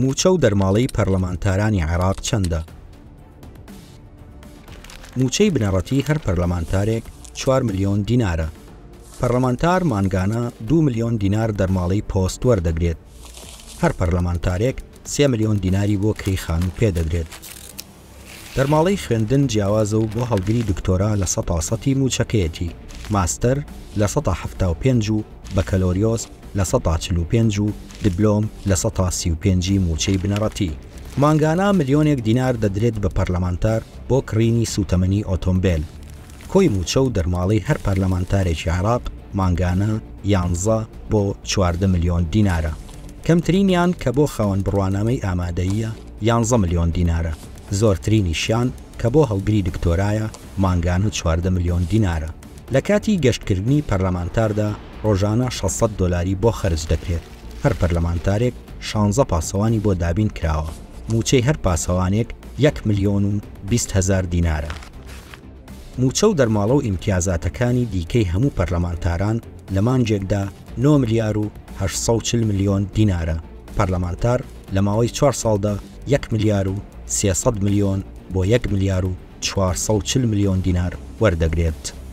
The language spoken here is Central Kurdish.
موچە و دەرماڵەی پەرلەمانتارانی عێراق چەندە؟ موچەی بنەڕەتی هەر پەرلەمانتارێک 4 ملیۆن دینارە. پەرلەمانتار مانگانە 2 ملیۆن دینار دەرماڵەی پۆست وەردەگرێت. هەر پەرلەمانتارێک 3 ملیۆن دیناری بۆ کەیخانوو پێدەگرێت. دەرماڵەی خوێندن جیاوازە و بۆ هەڵگری دکتۆرا لە 100% موچەکەیەتی، ماستەر لە 175 و بەکەلۆریۆس لە 145 و دیبلۆم لە 135 موچەی بنەڕەتی. مانگانە ملیۆنێک دینار دەدرێت بە پەرلەمانتار بۆ کڕینی سوتەمەنی ئۆتۆمبیل. کۆی موچە و دەرماڵەی هەر پەرلەمانتارێکی عێراق مانگانە 11 بۆ 14 ملیۆن دینارە. کەمترینیان کە بۆ خاوەن بڕوانامەی ئامادەییە 11 ملیۆن دینارە. زۆرترینیشیان کە بۆ هەڵگری دکتۆرایە مانگانە 14 ملیۆن دینارە. لە کاتی گەشتکردنی پەرلەمانتاردا ڕۆژانە 600 دۆلاری بۆ خەرج دەکرێت. هەر پەرلەمانتارێک 16 پاسەوانی بۆ دابین کراوە. موچەی هەر پاسەوانێک 1 ملیۆن و 20 هەزار دینارە. موچە و دەرماڵە و ئیمتیازاتەکانی دیکەی هەموو پەرلەمانتاران لە مانجێکدا 9 ملیار و 840 ملیۆن دینارە. پەرلەمانتار لە ماوەی 4 ساڵدا 1 ملیار و 300 ملیۆن بۆ 1 ملیار و 440 ملیۆن دینار وەردەگرێت.